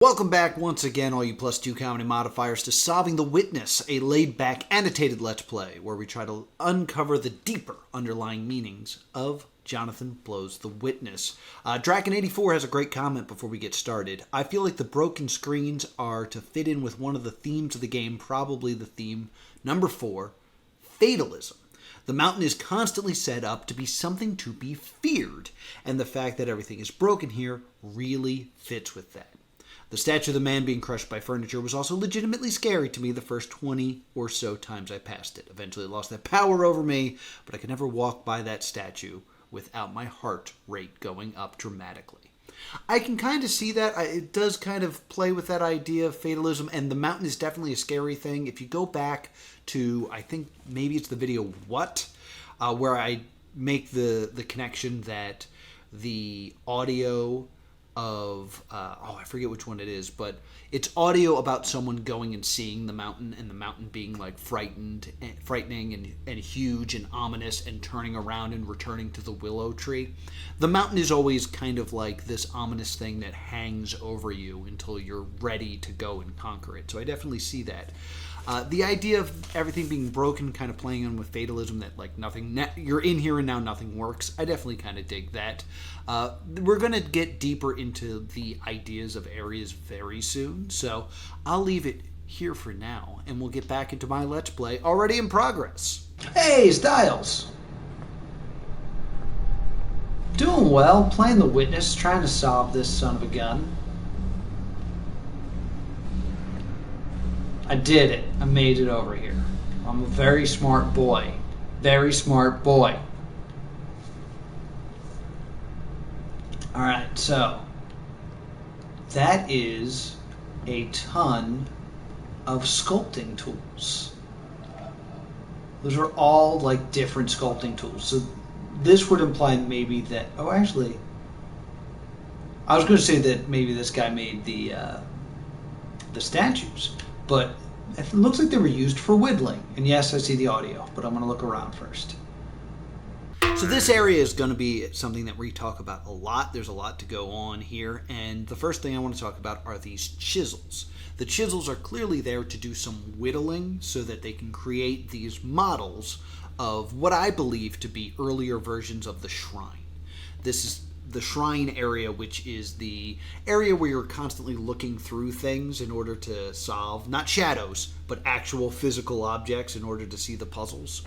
Welcome back once again, all you +2 comedy modifiers, to Solving the Witness, a laid-back, annotated Let's Play, where we try to uncover the deeper underlying meanings of Jonathan Blow's The Witness. Draken84 has a great comment before we get started. I feel like the broken screens are to fit in with one of the themes of the game, probably the theme number 4, fatalism. The mountain is constantly set up to be something to be feared, and the fact that everything is broken here really fits with that. The statue of the man being crushed by furniture was also legitimately scary to me the first 20 or so times I passed it. Eventually it lost that power over me, but I could never walk by that statue without my heart rate going up dramatically. I can kind of see that. It does kind of play with that idea of fatalism, and the mountain is definitely a scary thing. If you go back to, I think maybe it's the video What, where I make the connection that the audio of, I forget which one it is, but it's audio about someone going and seeing the mountain, and the mountain being like frightening and huge and ominous, and turning around and returning to the willow tree. The mountain is always kind of like this ominous thing that hangs over you until you're ready to go and conquer it. So I definitely see that. The idea of everything being broken, kind of playing on with fatalism, that like nothing, you're in here and now nothing works. I definitely kind of dig that. We're going to get deeper into the ideas of areas very soon, so I'll leave it here for now, and we'll get back into my Let's Play already in progress. Hey, Styles! Doing well, playing the Witness, trying to solve this son of a gun. I did it. I made it over here. I'm a very smart boy. Very smart boy. Alright, so that is a ton of sculpting tools. Those are all like different sculpting tools. So this would imply maybe that, oh actually, I was going to say that maybe this guy made the statues, but it looks like they were used for whittling. And yes, I see the audio, but I'm going to look around first. So this area is going to be something that we talk about a lot. There's a lot to go on here, and the first thing I want to talk about are these chisels. The chisels are clearly there to do some whittling so that they can create these models of what I believe to be earlier versions of the shrine. This is the shrine area, which is the area where you're constantly looking through things in order to solve, not shadows, but actual physical objects in order to see the puzzles.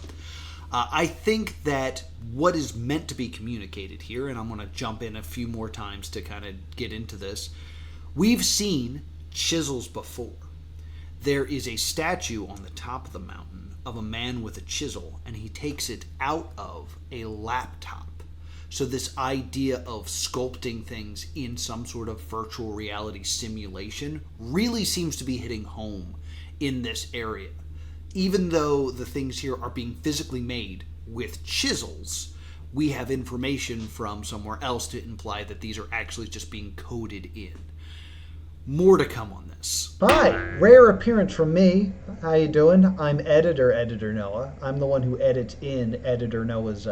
I think that what is meant to be communicated here, and I'm going to jump in a few more times to kind of get into this, we've seen chisels before. There is a statue on the top of the mountain of a man with a chisel, and he takes it out of a laptop. So this idea of sculpting things in some sort of virtual reality simulation really seems to be hitting home in this area. Even though the things here are being physically made with chisels, we have information from somewhere else to imply that these are actually just being coded in. More to come on this. Hi, rare appearance from me. How you doing? I'm Editor Noah. I'm the one who edits in Editor Noah's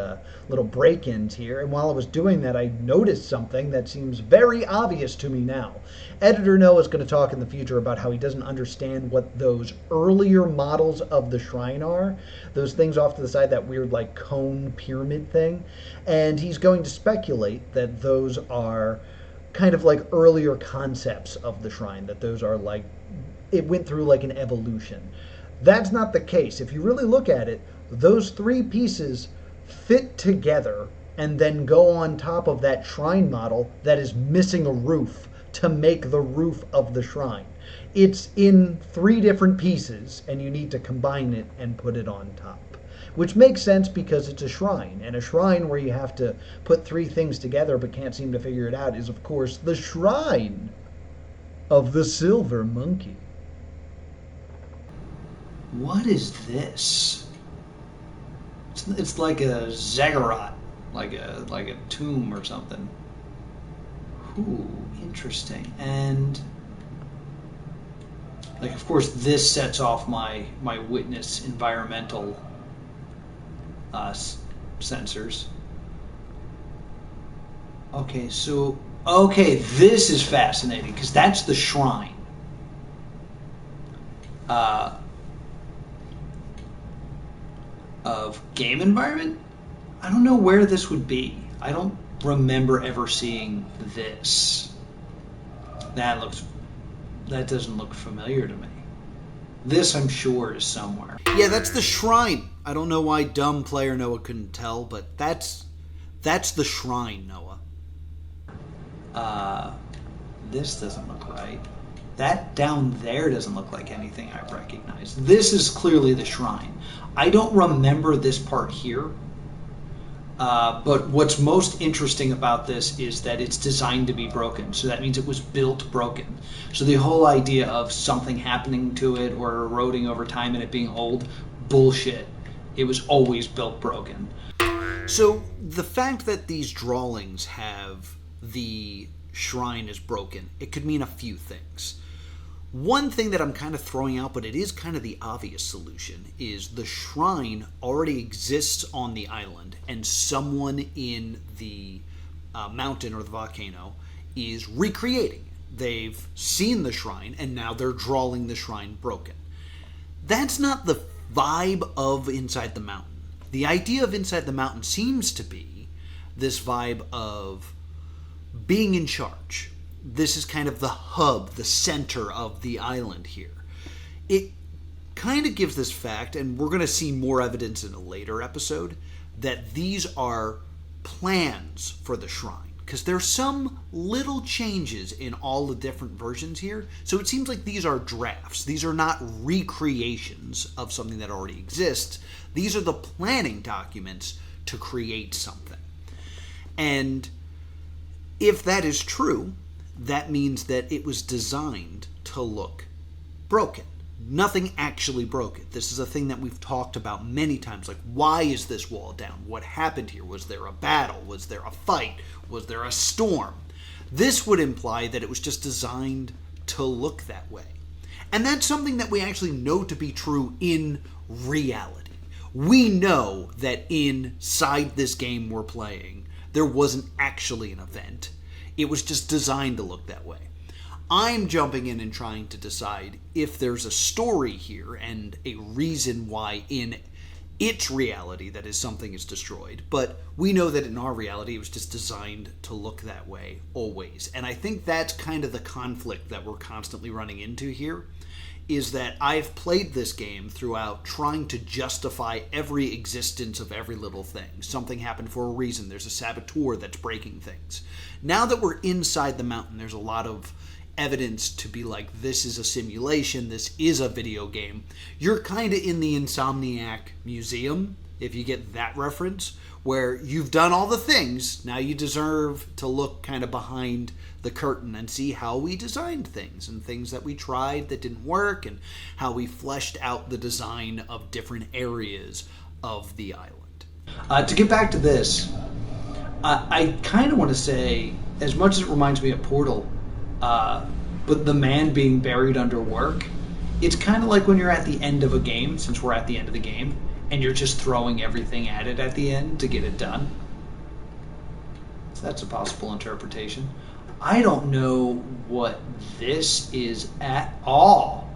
little break-ins here. And while I was doing that, I noticed something that seems very obvious to me now. Editor Noah is going to talk in the future about how he doesn't understand what those earlier models of the shrine are. Those things off to the side, that weird like cone pyramid thing. And he's going to speculate that those are kind of like earlier concepts of the shrine, that those are like, it went through like an evolution. That's not the case. If you really look at it, those three pieces fit together and then go on top of that shrine model that is missing a roof to make the roof of the shrine. It's in three different pieces, and you need to combine it and put it on top. Which makes sense because it's a shrine, and a shrine where you have to put three things together but can't seem to figure it out is, of course, the shrine of the silver monkey. What is this? It's like a ziggurat, like a tomb or something. Ooh, interesting. And like, of course, this sets off my Witness environmental sensors. Okay, so Okay, this is fascinating because that's the shrine. Uh, of game environment? I don't know where this would be. I don't remember ever seeing this. That doesn't look familiar to me. This, I'm sure, is somewhere. Yeah, that's the shrine. I don't know why dumb player Noah couldn't tell, but that's the shrine, Noah. This doesn't look right. That down there doesn't look like anything I recognize. This is clearly the shrine. I don't remember this part here. But what's most interesting about this is that it's designed to be broken. So that means it was built broken. So the whole idea of something happening to it or eroding over time and it being old, bullshit. It was always built broken. So the fact that these drawings have the shrine is broken, it could mean a few things. One thing that I'm kind of throwing out, but it is kind of the obvious solution, is the shrine already exists on the island, and someone in the mountain or the volcano is recreating it. They've seen the shrine, and now they're drawing the shrine broken. That's not the vibe of Inside the Mountain. The idea of Inside the Mountain seems to be this vibe of being in charge. This is kind of the hub, the center of the island here. It kind of gives this fact, and we're going to see more evidence in a later episode, that these are plans for the shrine. Because there's some little changes in all the different versions here. So it seems like these are drafts. These are not recreations of something that already exists. These are the planning documents to create something. And if that is true, that means that it was designed to look broken. Nothing actually broke it. This is a thing that we've talked about many times. Like, why is this wall down? What happened here? Was there a battle? Was there a fight? Was there a storm? This would imply that it was just designed to look that way. And that's something that we actually know to be true in reality. We know that inside this game we're playing, there wasn't actually an event. It was just designed to look that way. I'm jumping in and trying to decide if there's a story here and a reason why in its reality that is something is destroyed. But we know that in our reality it was just designed to look that way always. And I think that's kind of the conflict that we're constantly running into here, is that I've played this game throughout trying to justify every existence of every little thing. Something happened for a reason. There's a saboteur that's breaking things. Now that we're inside the mountain, there's a lot of evidence to be like, this is a simulation, this is a video game. You're kind of in the Insomniac Museum, if you get that reference, where you've done all the things, now you deserve to look kind of behind the curtain and see how we designed things and things that we tried that didn't work and how we fleshed out the design of different areas of the island. To get back to this, I kind of want to say, as much as it reminds me of Portal, but the man being buried under work, it's kind of like when you're at the end of a game, since we're at the end of the game, and you're just throwing everything at it at the end to get it done. So that's a possible interpretation. I don't know what this is at all.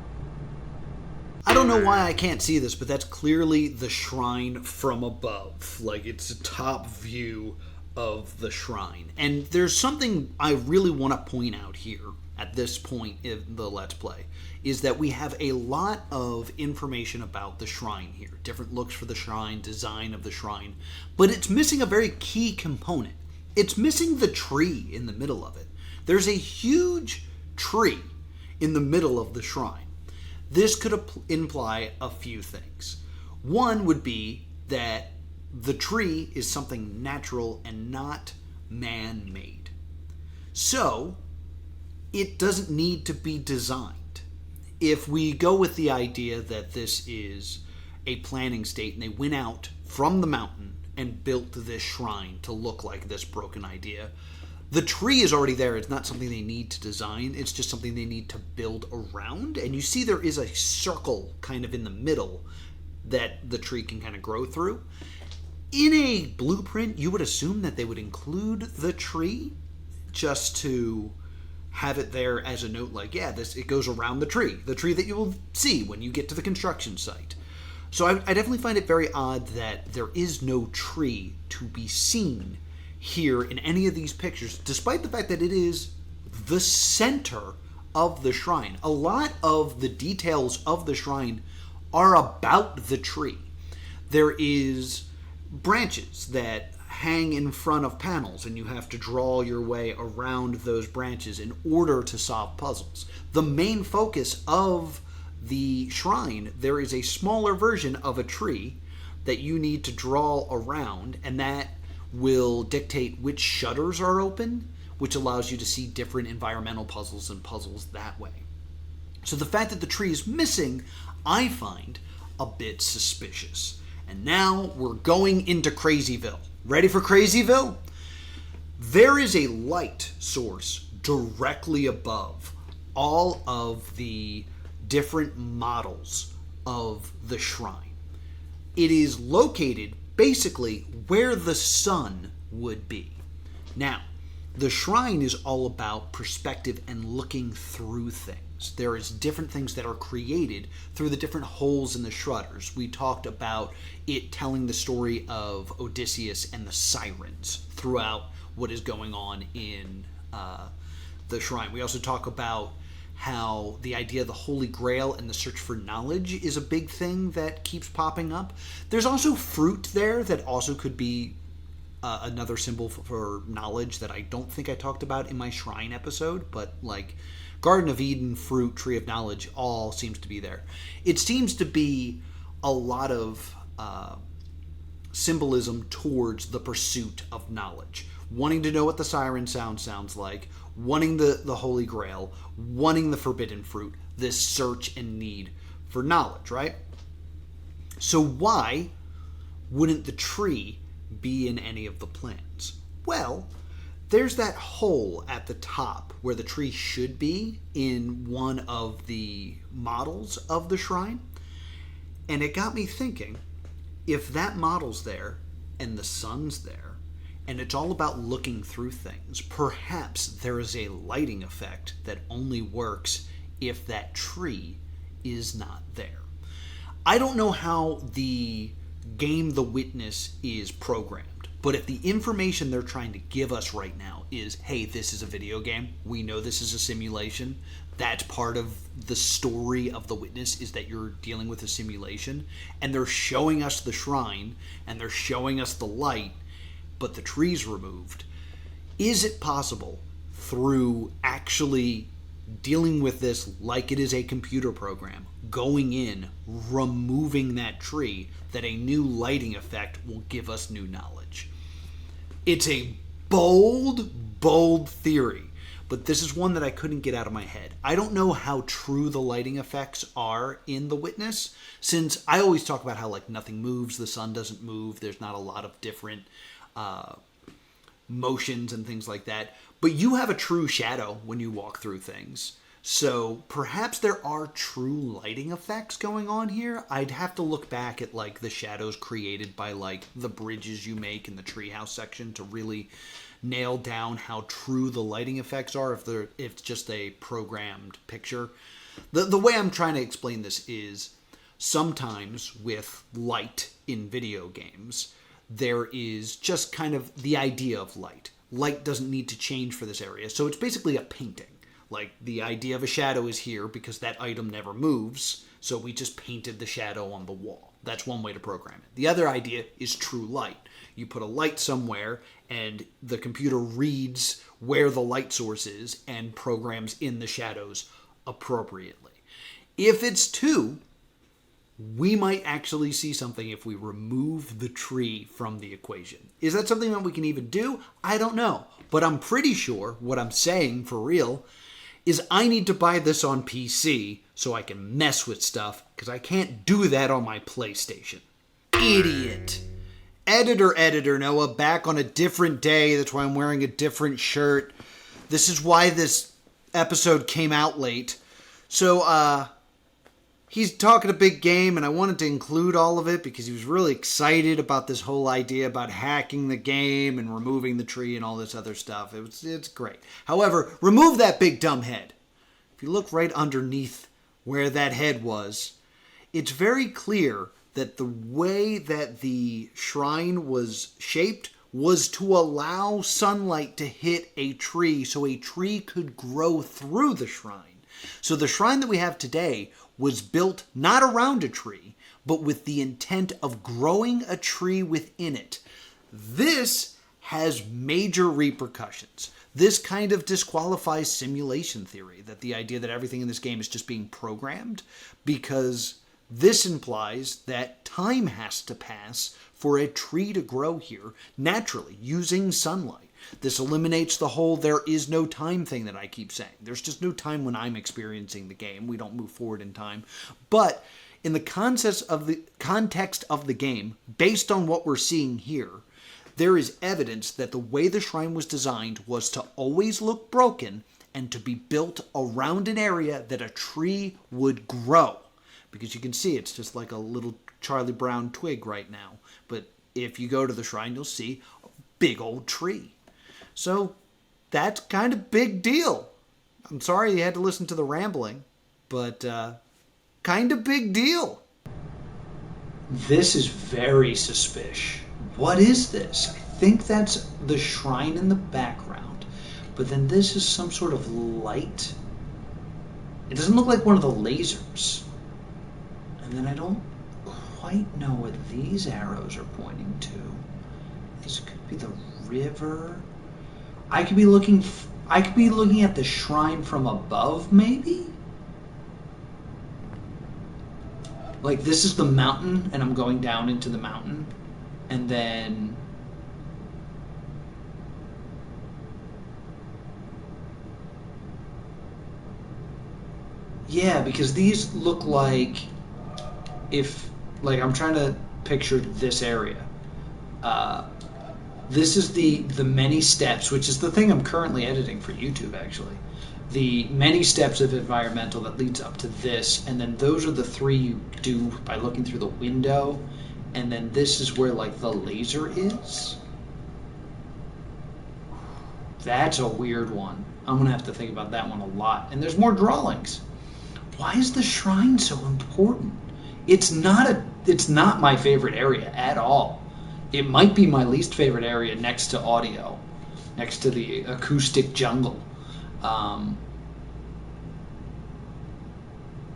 I don't know why I can't see this, but that's clearly the shrine from above. Like, it's a top view of the shrine. And there's something I really want to point out here at this point in the Let's Play, is that we have a lot of information about the shrine here. Different looks for the shrine, design of the shrine, but it's missing a very key component. It's missing the tree in the middle of it. There's a huge tree in the middle of the shrine. This could imply a few things. One would be that the tree is something natural and not man-made. So, it doesn't need to be designed. If we go with the idea that this is a planning state and they went out from the mountain and built this shrine to look like this broken idea, the tree is already there. It's not something they need to design. It's just something they need to build around. And you see there is a circle kind of in the middle that the tree can kind of grow through. In a blueprint, you would assume that they would include the tree just to have it there as a note like, yeah, it goes around the tree that you will see when you get to the construction site. So I definitely find it very odd that there is no tree to be seen here in any of these pictures, despite the fact that it is the center of the shrine. A lot of the details of the shrine are about the tree. There is branches that hang in front of panels, and you have to draw your way around those branches in order to solve puzzles. The main focus of the shrine, there is a smaller version of a tree that you need to draw around, and that will dictate which shutters are open, which allows you to see different environmental puzzles and puzzles that way. So the fact that the tree is missing, I find a bit suspicious. And now we're going into Crazyville. Ready for Crazyville? There is a light source directly above all of the different models of the shrine. It is located basically where the sun would be. Now, the shrine is all about perspective and looking through things. There is different things that are created through the different holes in the shutters. We talked about it telling the story of Odysseus and the sirens throughout what is going on in the shrine. We also talk about how the idea of the Holy Grail and the search for knowledge is a big thing that keeps popping up. There's also fruit there that also could be another symbol for knowledge that I don't think I talked about in my shrine episode, but like Garden of Eden, fruit, Tree of Knowledge, all seems to be there. It seems to be a lot of symbolism towards the pursuit of knowledge. Wanting to know what the siren sounds like, wanting the Holy Grail, wanting the forbidden fruit, this search and need for knowledge, right? So why wouldn't the tree be in any of the plans? Well, there's that hole at the top where the tree should be in one of the models of the shrine. And it got me thinking, if that model's there and the sun's there, and it's all about looking through things, perhaps there is a lighting effect that only works if that tree is not there. I don't know how the game The Witness is programmed, but if the information they're trying to give us right now is, hey, this is a video game, we know this is a simulation, that's part of the story of The Witness, is that you're dealing with a simulation, and they're showing us the shrine, and they're showing us the light, but the tree's removed. Is it possible, through actually dealing with this like it is a computer program, going in, removing that tree, that a new lighting effect will give us new knowledge? It's a bold theory, but this is one that I couldn't get out of my head. I don't know how true the lighting effects are in The Witness, since I always talk about how like nothing moves, the sun doesn't move, there's not a lot of different motions and things like that. But you have a true shadow when you walk through things. So perhaps there are true lighting effects going on here. I'd have to look back at like the shadows created by like the bridges you make in the treehouse section to really nail down how true the lighting effects are, if it's just a programmed picture. The way I'm trying to explain this is sometimes with light in video games, there is just kind of the idea of light. Light doesn't need to change for this area. So it's basically a painting. Like the idea of a shadow is here because that item never moves. So we just painted the shadow on the wall. That's one way to program it. The other idea is true light. You put a light somewhere and the computer reads where the light source is and programs in the shadows appropriately. If it's two, we might actually see something if we remove the tree from the equation. Is that something that we can even do? I don't know. But I'm pretty sure what I'm saying for real is I need to buy this on PC so I can mess with stuff, because I can't do that on my PlayStation. Idiot. Editor Noah, back on a different day. That's why I'm wearing a different shirt. This is why this episode came out late. So, he's talking a big game, and I wanted to include all of it because he was really excited about this whole idea about hacking the game and removing the tree and all this other stuff. It's great. However, remove that big dumb head. If you look right underneath where that head was, it's very clear that the way that the shrine was shaped was to allow sunlight to hit a tree so a tree could grow through the shrine. So the shrine that we have today was built not around a tree, but with the intent of growing a tree within it. This has major repercussions. This kind of disqualifies simulation theory, that the idea that everything in this game is just being programmed, because this implies that time has to pass for a tree to grow here naturally using sunlight. This eliminates the whole there is no time thing that I keep saying. There's just no time when I'm experiencing the game. We don't move forward in time. But in the context of the game, based on what we're seeing here, there is evidence that the way the shrine was designed was to always look broken and to be built around an area that a tree would grow. Because you can see it's just like a little Charlie Brown twig right now. But if you go to the shrine, you'll see a big old tree. So that's kind of big deal. I'm sorry you had to listen to the rambling, but kind of big deal. This is very suspicious. What is this? I think that's the shrine in the background. But then this is some sort of light. It doesn't look like one of the lasers. And then I don't quite know what these arrows are pointing to. This could be the river. I could be looking at the shrine from above, maybe? Like this is the mountain, and I'm going down into the mountain. And then yeah, because these look like I'm trying to picture this area. This is the many steps, which is the thing I'm currently editing for YouTube, actually. The many steps of environmental that leads up to this, and then those are the three you do by looking through the window, and then this is where like the laser is. That's a weird one. I'm gonna have to think about that one a lot. And there's more drawings. Why is the shrine so important? It's not my favorite area at all. It might be my least favorite area next to audio, next to the acoustic jungle.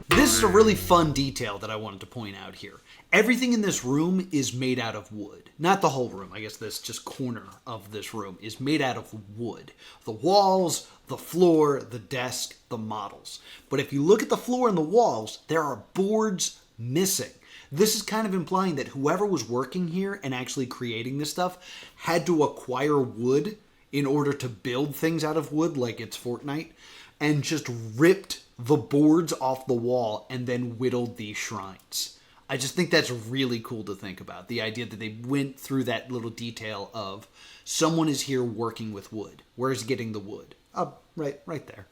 This is a really fun detail that I wanted to point out here. Everything in this room is made out of wood. Not the whole room. I guess this just corner of this room is made out of wood. The walls, the floor, the desk, the models. But if you look at the floor and the walls, there are boards missing. This is kind of implying that whoever was working here and actually creating this stuff had to acquire wood in order to build things out of wood like it's Fortnite, and just ripped the boards off the wall and then whittled these shrines. I just think that's really cool to think about. The idea that they went through that little detail of someone is here working with wood. Where's getting the wood? Oh, right there.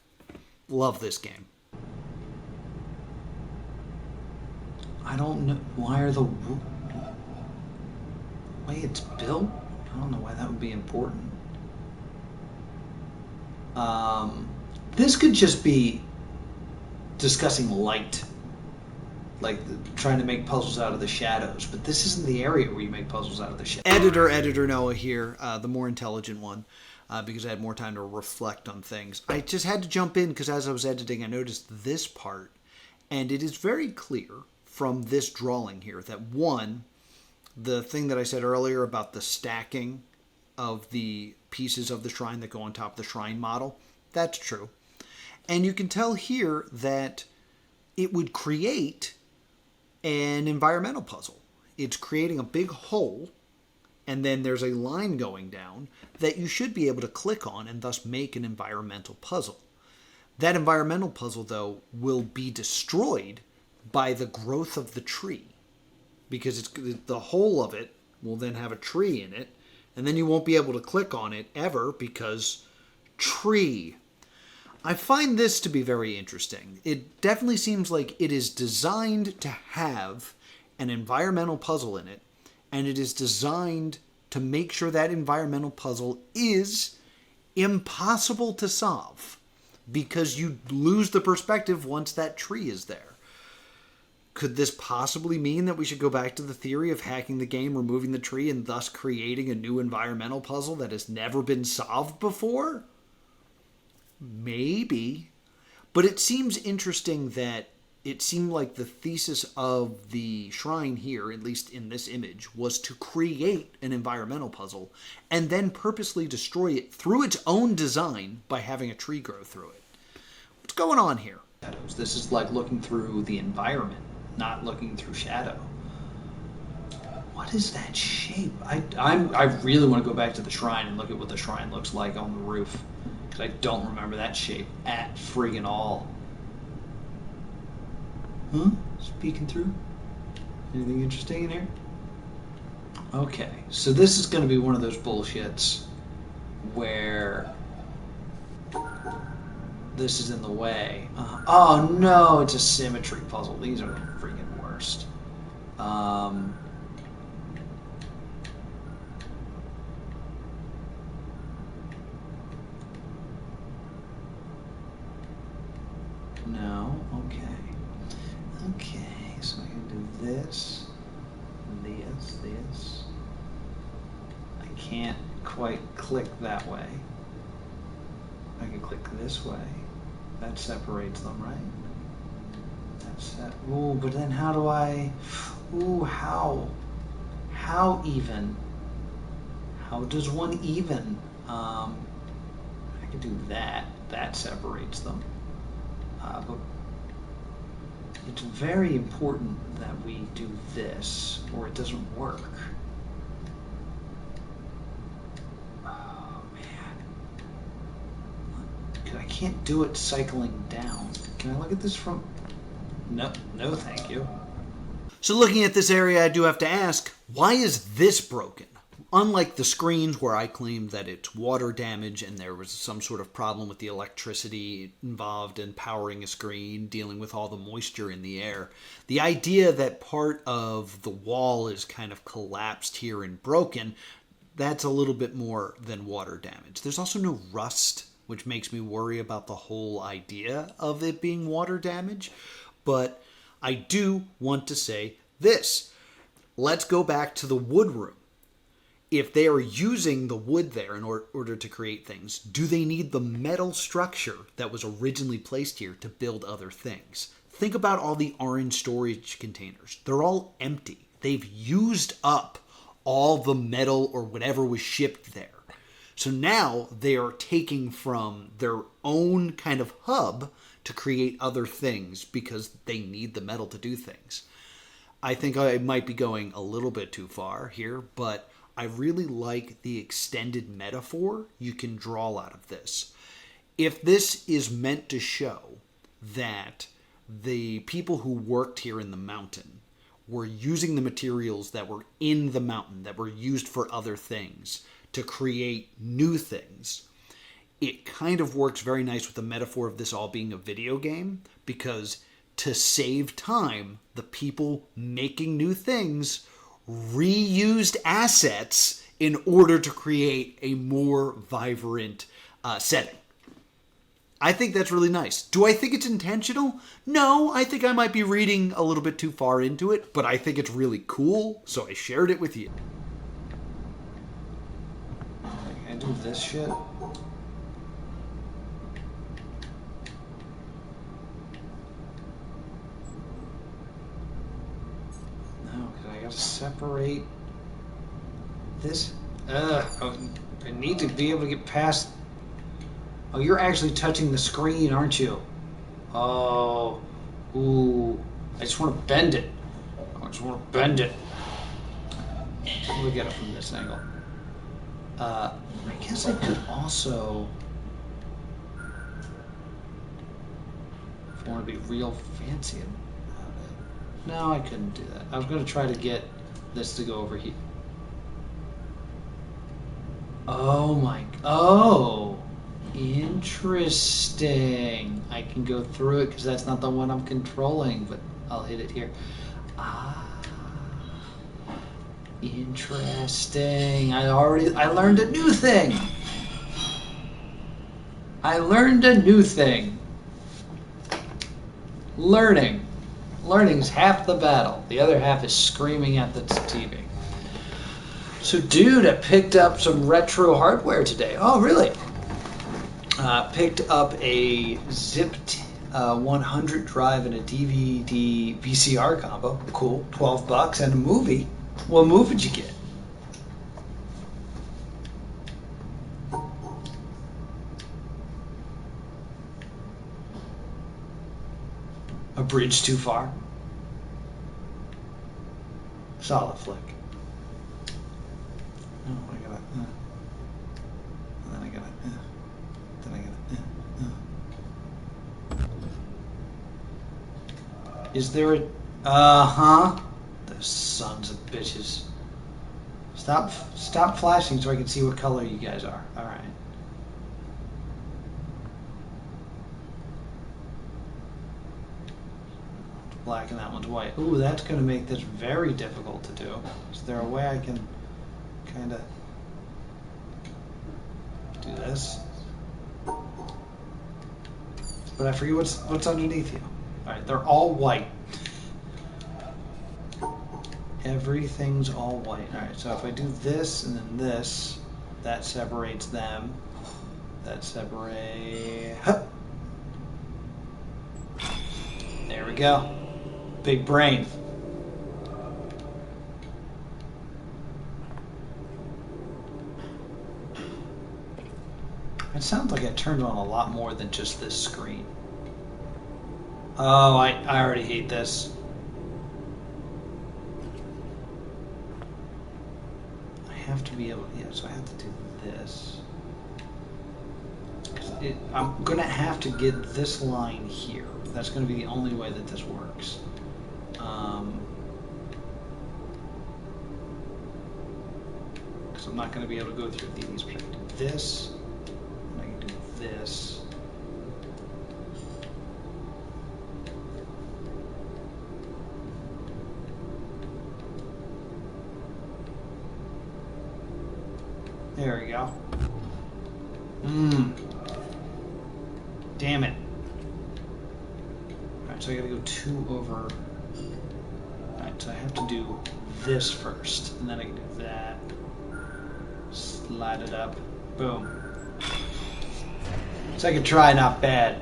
Love this game. I don't know why are the way it's built. I don't know why that would be important. This could just be discussing light, like trying to make puzzles out of the shadows. But this isn't the area where you make puzzles out of the shadows. Editor Noah here, the more intelligent one, because I had more time to reflect on things. I just had to jump in because as I was editing, I noticed this part, and it is very clear from this drawing here that one, the thing that I said earlier about the stacking of the pieces of the shrine that go on top of the shrine model, that's true. And you can tell here that it would create an environmental puzzle. It's creating a big hole, and then there's a line going down that you should be able to click on and thus make an environmental puzzle. That environmental puzzle, though, will be destroyed by the growth of the tree, because the whole of it will then have a tree in it, and then you won't be able to click on it ever because tree. I find this to be very interesting. It definitely seems like it is designed to have an environmental puzzle in it, and it is designed to make sure that environmental puzzle is impossible to solve because you lose the perspective once that tree is there. Could this possibly mean that we should go back to the theory of hacking the game, removing the tree, and thus creating a new environmental puzzle that has never been solved before? Maybe. But it seems interesting that it seemed like the thesis of the shrine here, at least in this image, was to create an environmental puzzle and then purposely destroy it through its own design by having a tree grow through it. What's going on here? This is like looking through the environment, not looking through shadow. What is that shape? I really want to go back to the shrine and look at what the shrine looks like on the roof, because I don't remember that shape at friggin' all. Huh? Speaking through? Anything interesting in here? Okay, so this is going to be one of those bullshits where this is in the way. Oh no, it's a symmetry puzzle. These are the freaking worst. No, okay. Okay, so I can do this, this. I can't quite click that way. I can click this way. That separates them, right? That's that. Ooh, but then how do I... Ooh, how? How even? How does one even? I can do that. That separates them. But it's very important that we do this, or it doesn't work. Oh, man. I can't do it cycling down. Can I look at this from... No, no thank you. So looking at this area, I do have to ask, why is this broken? Unlike the screens where I claimed that it's water damage and there was some sort of problem with the electricity involved in powering a screen, dealing with all the moisture in the air, the idea that part of the wall is kind of collapsed here and broken, that's a little bit more than water damage. There's also no rust, which makes me worry about the whole idea of it being water damage. But I do want to say this. Let's go back to the wood room. If they are using the wood there in order to create things, do they need the metal structure that was originally placed here to build other things? Think about all the orange storage containers. They're all empty. They've used up all the metal or whatever was shipped there. So now they are taking from their own kind of hub to create other things because they need the metal to do things. I think I might be going a little bit too far here, but I really like the extended metaphor you can draw out of this. If this is meant to show that the people who worked here in the mountain were using the materials that were in the mountain, that were used for other things, to create new things, it kind of works very nice with the metaphor of this all being a video game, because to save time, the people making new things reused assets in order to create a more vibrant setting. I think that's really nice. Do I think it's intentional? No, I think I might be reading a little bit too far into it, but I think it's really cool, so I shared it with you. Can I do this shit? To separate this. Oh, I need to be able to get past. Oh, you're actually touching the screen, aren't you? Oh, ooh! I just want to bend it. I just want to bend it. Look at it from this angle. I guess I could also, if I want to be real fancy. No, I couldn't do that. I was going to try to get this to go over here. Oh my... Oh! Interesting. I can go through it because that's not the one I'm controlling, but I'll hit it here. Ah. Interesting. I learned a new thing. Learning's half the battle. The other half is screaming at the TV. So, dude, I picked up some retro hardware today. Oh, really? Picked up a zipped 100 drive and a DVD VCR combo. Cool. $12 and a movie. What movie did you get? A Bridge Too Far? Solid flick. Oh, I gotta. And then I gotta. Then I gotta. Is there a? Those sons of bitches. Stop flashing so I can see what color you guys are. All right. Black and that one's white. Ooh, that's going to make this very difficult to do. Is there a way I can kind of do this? But I forget what's underneath you. All right, they're all white. Everything's all white. All right, so if I do this and then this, that separates them. That separates. Hup. There we go. Big brain. It sounds like I turned on a lot more than just this screen. Oh, I already hate this. I have to be able to, yeah, so I have to do this. I'm going to have to get this line here. That's going to be the only way that this works. Because I'm not going to be able to go through these, but I can do this, and I can do this. There we go. Damn it. Alright, so I gotta go 2 over. Alright, so I have to do this first, and then I can do that. Slide it up. Boom. Second try, not bad.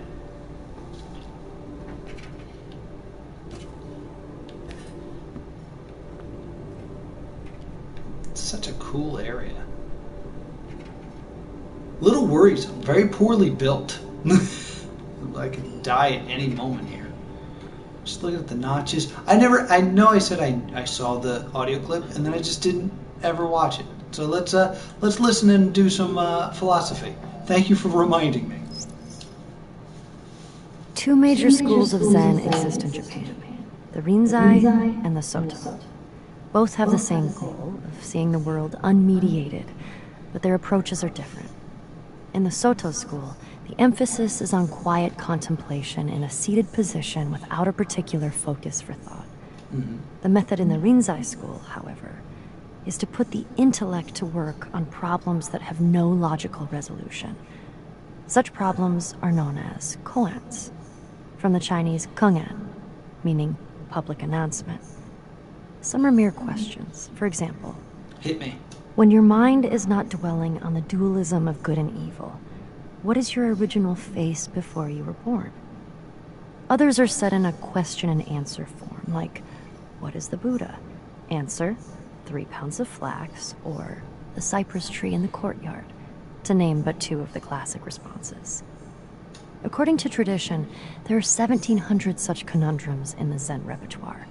It's such a cool area. Little worrisome, very poorly built. I could die at any moment here. Just look at the notches. I know I said I saw the audio clip and then I just didn't ever watch it. So let's listen and do some philosophy. Thank you for reminding me. 2 major schools of Zen exist in Japan, the Rinzai and the Soto. Both have the same goal of seeing the world unmediated, but their approaches are different. In the Soto school, the emphasis is on quiet contemplation in a seated position without a particular focus for thought. Mm-hmm. The method in the Rinzai school, however, is to put the intellect to work on problems that have no logical resolution. Such problems are known as koans, from the Chinese kengan, meaning public announcement. Some are mere questions. For example, hit me. When your mind is not dwelling on the dualism of good and evil, what is your original face before you were born? Others are set in a question and answer form, like, what is the Buddha? Answer, 3 pounds of flax, or the cypress tree in the courtyard, to name but 2 of the classic responses. According to tradition, there are 1,700 such conundrums in the Zen repertoire.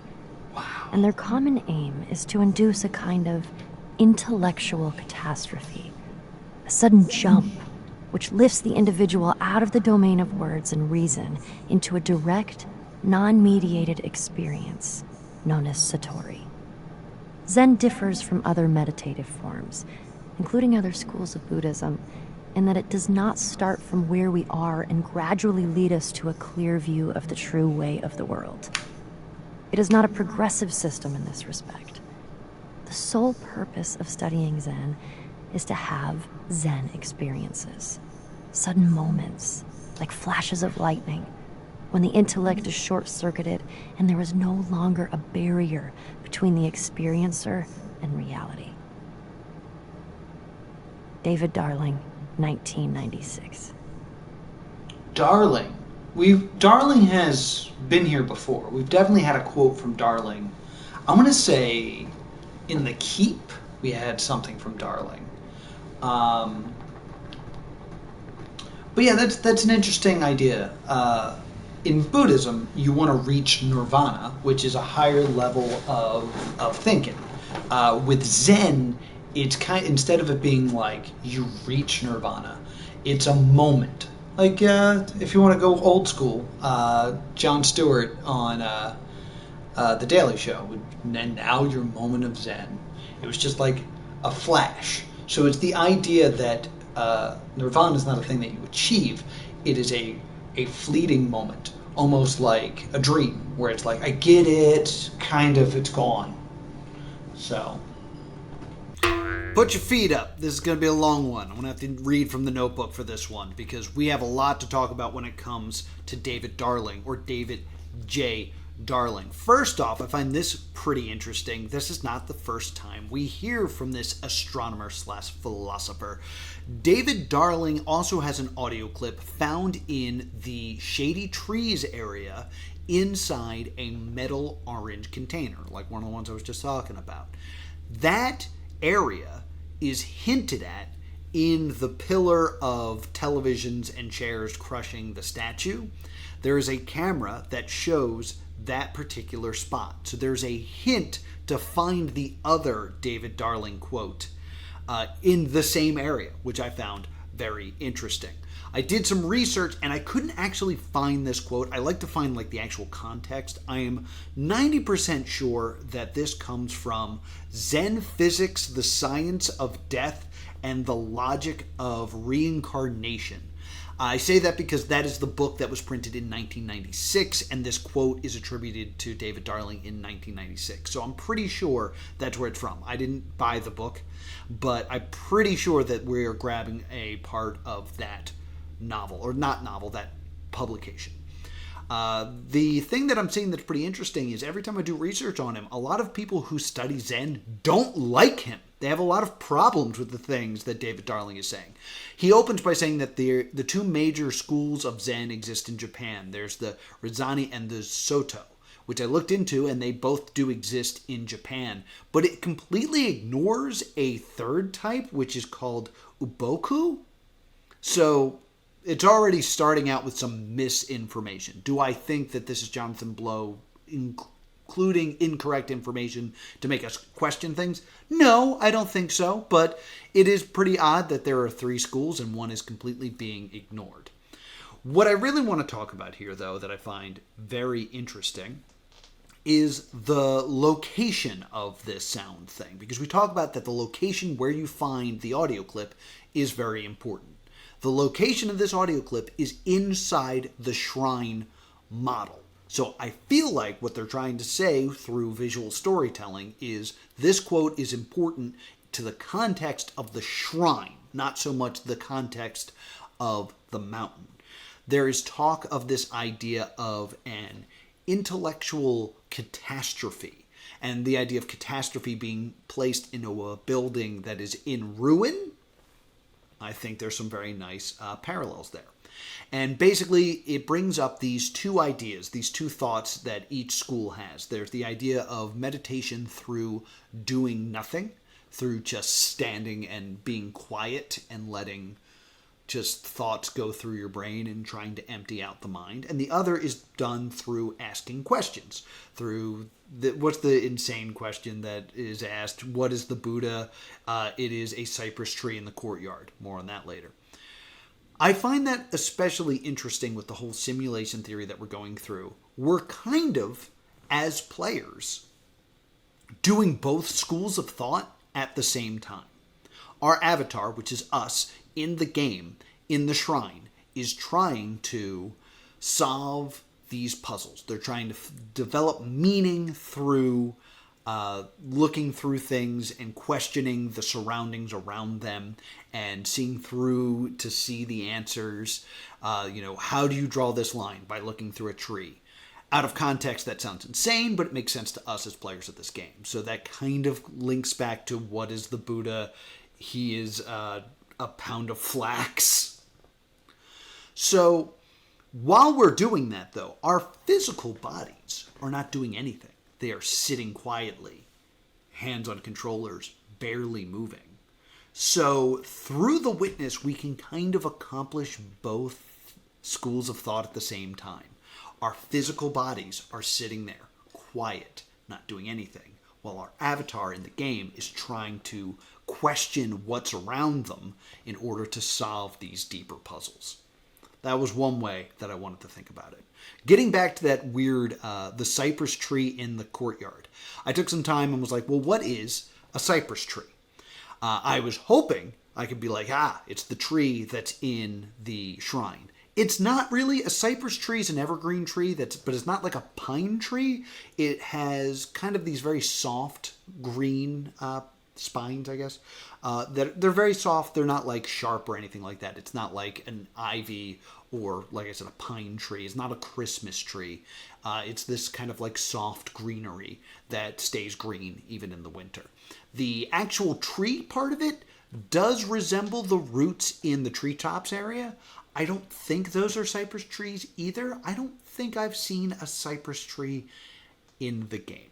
Wow. And their common aim is to induce a kind of intellectual catastrophe, a sudden jump which lifts the individual out of the domain of words and reason into a direct, non-mediated experience known as Satori. Zen differs from other meditative forms, including other schools of Buddhism, in that it does not start from where we are and gradually lead us to a clear view of the true way of the world. It is not a progressive system in this respect. The sole purpose of studying Zen is to have Zen experiences. Sudden moments, like flashes of lightning, when the intellect is short-circuited and there is no longer a barrier between the experiencer and reality. David Darling, 1996. Darling. Darling has been here before. We've definitely had a quote from Darling. I'm going to say in The Keep we had something from Darling. But yeah, that's an interesting idea. In Buddhism, you want to reach nirvana, which is a higher level of thinking. With Zen, it's instead of it being like you reach nirvana, it's a moment. Like if you want to go old school, Jon Stewart on The Daily Show, and now your moment of Zen. It was just like a flash. So it's the idea that nirvana is not a thing that you achieve. It is a fleeting moment, almost like a dream, where it's like, I get it, kind of, it's gone. So. Put your feet up. This is going to be a long one. I'm going to have to read from the notebook for this one because we have a lot to talk about when it comes to David Darling, or David J. Darling. First off, I find this pretty interesting. This is not the first time we hear from this astronomer/philosopher. David Darling also has an audio clip found in the Shady Trees area inside a metal orange container, like one of the ones I was just talking about. That area is hinted at in the pillar of televisions and chairs crushing the statue. There is a camera that shows that particular spot. So there's a hint to find the other David Darling quote in the same area, which I found very interesting. I did some research and I couldn't actually find this quote. I like to find like the actual context. I am 90% sure that this comes from Zen Physics, the Science of Death, and the Logic of Reincarnation. I say that because that is the book that was printed in 1996, and this quote is attributed to David Darling in 1996. So I'm pretty sure that's where it's from. I didn't buy the book, but I'm pretty sure that we're grabbing a part of that novel, or not novel, that publication. The thing that I'm seeing that's pretty interesting is every time I do research on him, a lot of people who study Zen don't like him. They have a lot of problems with the things that David Darling is saying. He opens by saying that the two major schools of Zen exist in Japan. There's the Rizani and the Soto, which I looked into, and they both do exist in Japan. But it completely ignores a third type, which is called Uboku. So it's already starting out with some misinformation. Do I think that this is Jonathan Blow including incorrect information to make us question things? No, I don't think so, but it is pretty odd that there are three schools and one is completely being ignored. What I really want to talk about here, though, that I find very interesting is the location of this sound thing, because we talk about that the location where you find the audio clip is very important. The location of this audio clip is inside the shrine model. So I feel like what they're trying to say through visual storytelling is this quote is important to the context of the shrine, not so much the context of the mountain. There is talk of this idea of an intellectual catastrophe, and the idea of catastrophe being placed into a building that is in ruin. I think there's some very nice parallels there. And basically, it brings up these two ideas, these two thoughts that each school has. There's the idea of meditation through doing nothing, through just standing and being quiet and letting just thoughts go through your brain and trying to empty out the mind. And the other is done through asking questions, through what's the insane question that is asked? What is the Buddha? It is a cypress tree in the courtyard. More on that later. I find that especially interesting with the whole simulation theory that we're going through. We're kind of, as players, doing both schools of thought at the same time. Our avatar, which is us in the game, in the shrine, is trying to solve these puzzles. They're trying to develop meaning through looking through things and questioning the surroundings around them and seeing through to see the answers. How do you draw this line? By looking through a tree. Out of context, that sounds insane, but it makes sense to us as players of this game. So that kind of links back to what is the Buddha? He is a pound of flax. So while we're doing that, though, our physical bodies are not doing anything. They are sitting quietly, hands on controllers, barely moving. So through the Witness, we can kind of accomplish both schools of thought at the same time. Our physical bodies are sitting there, quiet, not doing anything, while our avatar in the game is trying to question what's around them in order to solve these deeper puzzles. That was one way that I wanted to think about it. Getting back to that weird, the cypress tree in the courtyard. I took some time and was like, well, what is a cypress tree? I was hoping I could be like, it's the tree that's in the shrine. It's not really. A cypress tree is an evergreen tree, but it's not like a pine tree. It has kind of these very soft green spines, I guess. They're very soft. They're not like sharp or anything like that. It's not like an ivy or, like I said, a pine tree. It's not a Christmas tree. It's this kind of like soft greenery that stays green even in the winter. The actual tree part of it does resemble the roots in the treetops area. I don't think those are cypress trees either. I don't think I've seen a cypress tree in the game.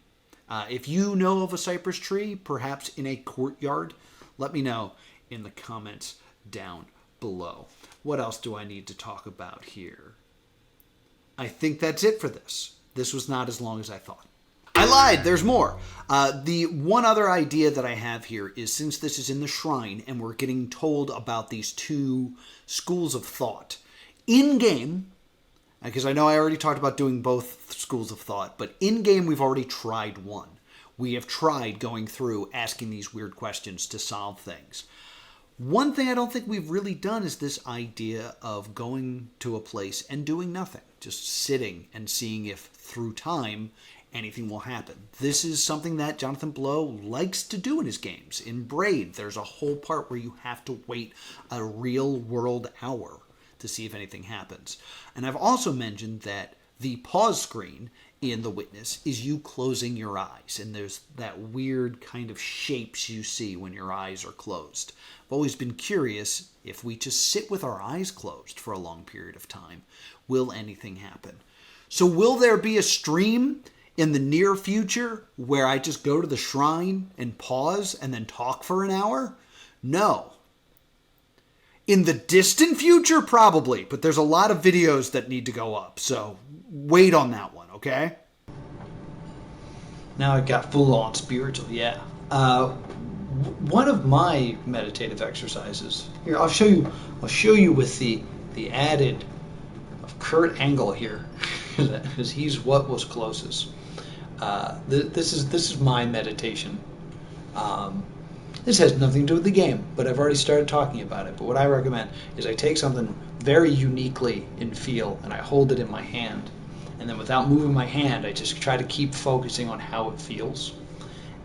If you know of a cypress tree, perhaps in a courtyard, let me know in the comments down below. What else do I need to talk about here? I think that's it for this. This was not as long as I thought. I lied, there's more. The one other idea that I have here is, since this is in the shrine and we're getting told about these two schools of thought, in-game, because I know I already talked about doing both schools of thought, but in-game we've already tried one. We have tried going through asking these weird questions to solve things. One thing I don't think we've really done is this idea of going to a place and doing nothing. Just sitting and seeing if through time anything will happen. This is something that Jonathan Blow likes to do in his games. In Braid, there's a whole part where you have to wait a real world hour to see if anything happens. And I've also mentioned that the pause screen in The Witness is you closing your eyes, and there's that weird kind of shapes you see when your eyes are closed. I've always been curious, if we just sit with our eyes closed for a long period of time, will anything happen? So will there be a stream in the near future where I just go to the shrine and pause and then talk for an hour? No. In the distant future, probably, but there's a lot of videos that need to go up, so wait on that one, okay? Now it got full on spiritual, yeah. One of my meditative exercises here, I'll show you with the added of Kurt Angle here, because he's what was closest. This is my meditation. This has nothing to do with the game, but I've already started talking about it. But what I recommend is I take something very uniquely in feel and I hold it in my hand. And then without moving my hand, I just try to keep focusing on how it feels.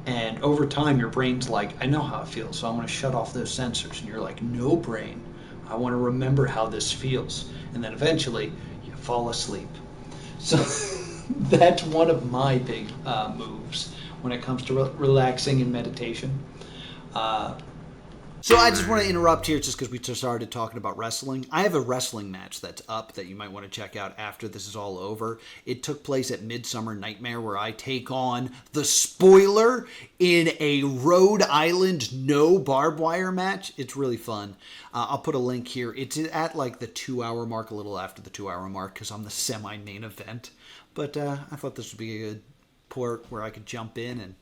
And over time, your brain's like, I know how it feels, so I'm going to shut off those sensors. And you're like, no, brain, I want to remember how this feels. And then eventually, you fall asleep. So that's one of my big moves when it comes to relaxing and meditation. So I just want to interrupt here just because we just started talking about wrestling. I have a wrestling match that's up that you might want to check out after this is all over. It took place at Midsummer Nightmare, where I take on the Spoiler in a Rhode Island no barbed wire match. It's really fun. I'll put a link here. It's at like the 2-hour mark, a little after the 2-hour mark, because I'm the semi-main event. But I thought this would be a good port where I could jump in and,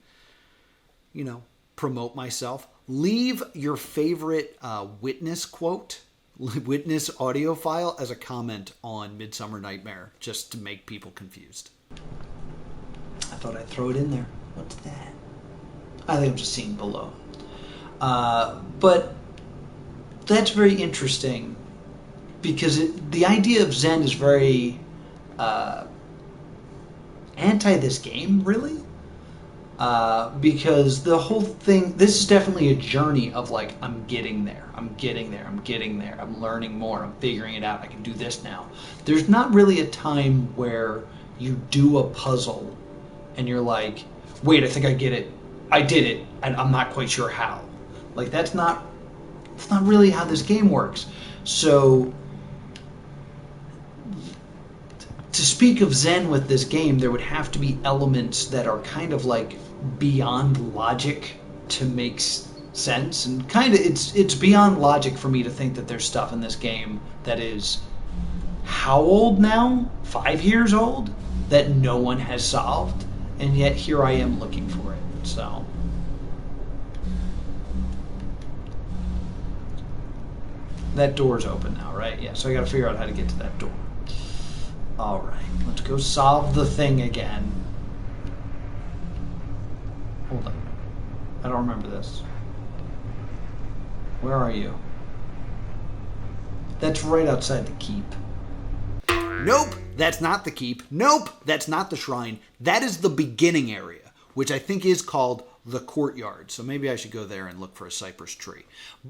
promote myself. Leave your favorite Witness quote, Witness audio file as a comment on Midsummer Nightmare, just to make people confused. I thought I'd throw it in there. What's that? I think I'm just seeing below. But that's very interesting because the idea of Zen is very anti this game, really. Because the whole thing, this is definitely a journey of like, I'm getting there, I'm learning more, I'm figuring it out, I can do this now. There's not really a time where you do a puzzle and you're like, wait, I think I get it, I did it, and I'm not quite sure how. Like, that's not really how this game works. So, to speak of Zen with this game, there would have to be elements that are kind of like beyond logic to make sense, and kind of it's beyond logic for me to think that there's stuff in this game that is how old now? 5 years old, that no one has solved, and yet here I am looking for it. So that door's open now, right? Yeah, so I gotta figure out how to get to that door. Alright, let's go solve the thing again. Hold on. I don't remember this. Where are you? That's right outside the keep. Nope, that's not the keep. Nope, that's not the shrine. That is the beginning area, which I think is called the courtyard. So maybe I should go there and look for a cypress tree.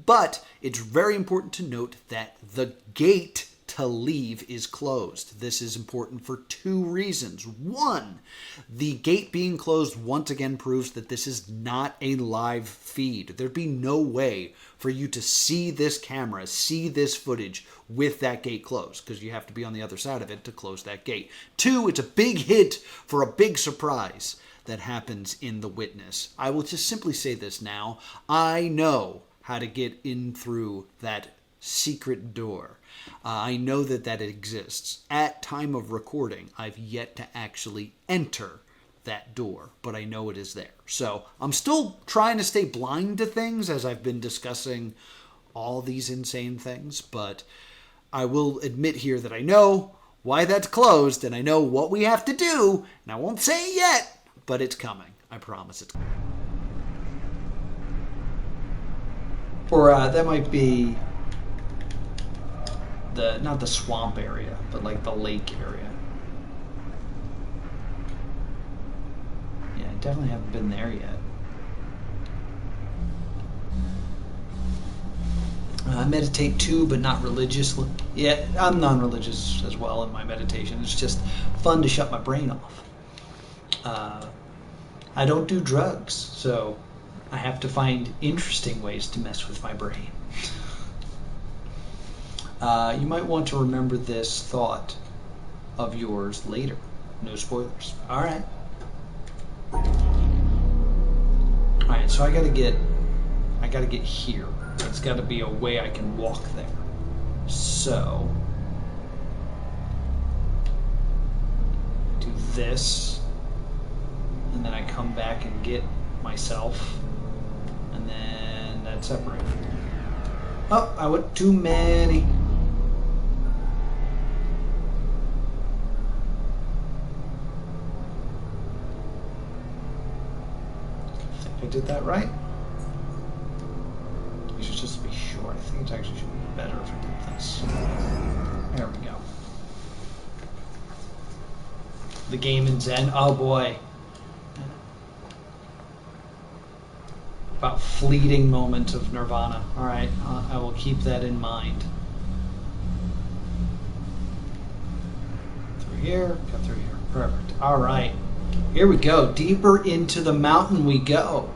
But it's very important to note that the gate to leave is closed. This is important for 2 reasons. 1, the gate being closed once again proves that this is not a live feed. There'd be no way for you to see this camera, see this footage with that gate closed, because you have to be on the other side of it to close that gate. 2, it's a big hint for a big surprise that happens in The Witness. I will just simply say this now. I know how to get in through that secret door. I know that exists. At time of recording, I've yet to actually enter that door, but I know it is there. So I'm still trying to stay blind to things as I've been discussing all these insane things, but I will admit here that I know why that's closed, and I know what we have to do, and I won't say it yet, but it's coming. I promise it's coming. Or that might be not the swamp area, but like the lake area. Yeah, I definitely haven't been there yet. I meditate too, but not religiously. Yeah, I'm non-religious as well in my meditation. It's just fun to shut my brain off. I don't do drugs, so I have to find interesting ways to mess with my brain. You might want to remember this thought of yours later. No spoilers. Alright. Alright, so I gotta get here. It's gotta be a way I can walk there. So do this, and then I come back and get myself, and then that separates. Oh, I went too many. I think I did that right. You should just be sure. I think it actually should be better if I did this. There we go. The game in Zen. Oh boy. About fleeting moments of nirvana. Alright, I will keep that in mind. Through here, cut through here. Perfect. Alright. Here we go. Deeper into the mountain we go.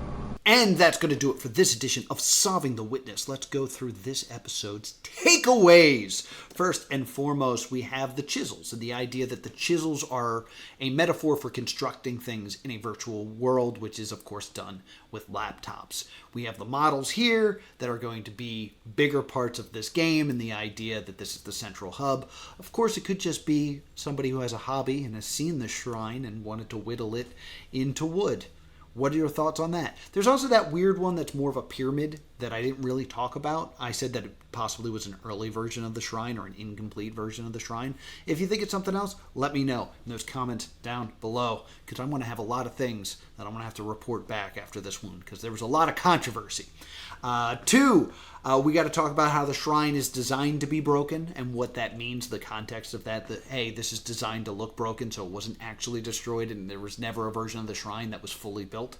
And that's going to do it for this edition of Solving the Witness. Let's go through this episode's takeaways. First and foremost, we have the chisels, and the idea that the chisels are a metaphor for constructing things in a virtual world, which is, of course, done with laptops. We have the models here that are going to be bigger parts of this game, and the idea that this is the central hub. Of course, it could just be somebody who has a hobby and has seen the shrine and wanted to whittle it into wood. What are your thoughts on that? There's also that weird one that's more of a pyramid that I didn't really talk about. I said that possibly was an early version of the shrine or an incomplete version of the shrine. If you think it's something else, let me know in those comments down below, because I'm going to have a lot of things that I'm going to have to report back after this one, because there was a lot of controversy. Two, we got to talk about how the shrine is designed to be broken and what that means, the context of that, hey, this is designed to look broken, so it wasn't actually destroyed, and there was never a version of the shrine that was fully built.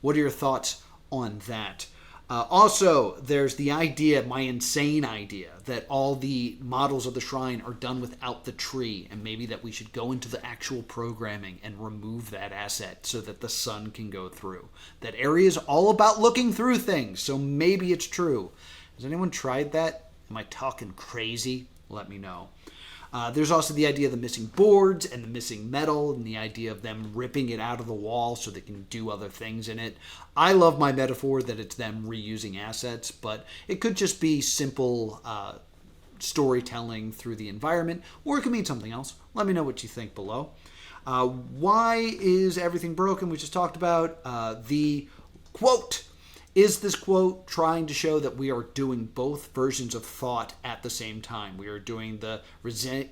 What are your thoughts on that? Also, there's the idea, my insane idea, that all the models of the shrine are done without the tree, and maybe that we should go into the actual programming and remove that asset so that the sun can go through. That area is all about looking through things, so maybe it's true. Has anyone tried that? Am I talking crazy? Let me know. There's also the idea of the missing boards and the missing metal and the idea of them ripping it out of the wall so they can do other things in it. I love my metaphor that it's them reusing assets, but it could just be simple storytelling through the environment, or it could mean something else. Let me know what you think below. Why is everything broken? We just talked about the quote. Is this quote trying to show that we are doing both versions of thought at the same time? We are doing the Resina,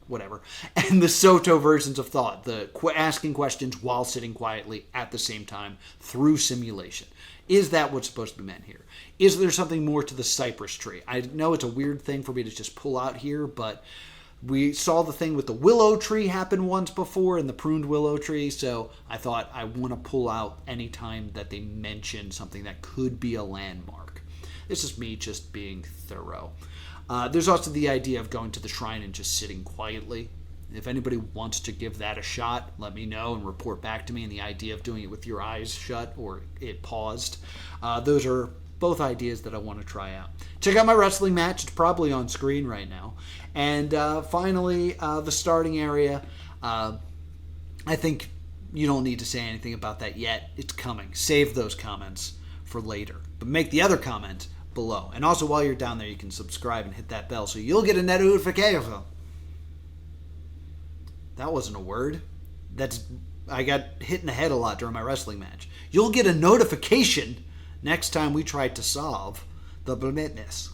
whatever, and the Soto versions of thought, the asking questions while sitting quietly at the same time through simulation. Is that what's supposed to be meant here? Is there something more to the cypress tree? I know it's a weird thing for me to just pull out here, but we saw the thing with the willow tree happen once before, and the pruned willow tree, so I thought I want to pull out any time that they mention something that could be a landmark. This is me just being thorough. There's also the idea of going to the shrine and just sitting quietly. If anybody wants to give that a shot, let me know and report back to me, and the idea of doing it with your eyes shut or it paused. Those are both ideas that I want to try out. Check out my wrestling match. It's probably on screen right now. And finally, the starting area. I think you don't need to say anything about that yet. It's coming. Save those comments for later. But make the other comment below. And also, while you're down there, you can subscribe and hit that bell so you'll get a notification. That wasn't a word. I got hit in the head a lot during my wrestling match. You'll get a notification next time we try to solve the Witness.